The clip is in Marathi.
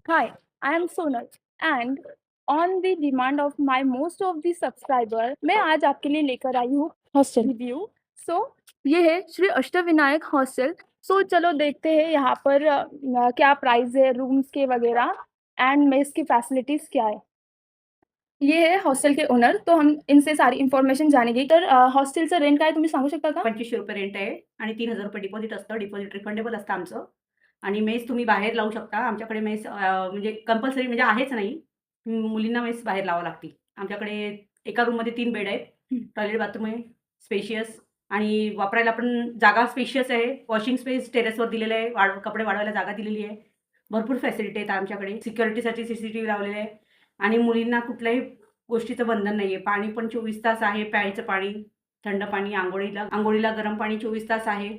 Hi, I am Sonal and on the demand of my most of the subscriber मैं आज आपके लिए लेकर आई हूँ हॉस्टल रिव्यू। सो ये है श्री अष्टविनायक हॉस्टल। सो चलो देखते हैं यहाँ पर क्या प्राइस है रूम्स के वगैरह एंड मेस की फैसिलिटीज क्या है। ये है हॉस्टेल के ओनर, तो हम इनसे सारी इन्फॉर्मेशन जानेंगे। तर हॉस्टेलचं रेंट काय तुम्ही सांगू शकता का? ₹2500 रेंट आहे आणि ₹3000 डिपॉझिट असतं. डिपॉझिट रिफंडेबल असतं आमचं आणि मेस तुम्ही बाहेर लावू शकता. आमच्याकडे मेस म्हणजे कंपल्सरी म्हणजे आहेच नाही. मुलींना मेस बाहेर लावावी लागते. आमच्याकडे एका रूममध्ये 3 बेड आहेत. टॉयलेट बाथरूम आहे, स्पेशियस आणि वापरायला पण जागा स्पेशियस आहे. वॉशिंग स्पेस टेरेसवर दिलेलं आहे. कपडे वाळवायला जागा दिलेली आहे. भरपूर फॅसिलिटी आहेत आमच्याकडे. सिक्युरिटीसाठी सीसीटीव्ही लावलेले आहे आणि मुलींना कुठल्याही गोष्टीचं बंधन नाहीये. पाणी पण 24 तास आहे. प्यायचं पाणी, थंड पाणी, अंघोळीला गरम पाणी 24 तास आहे.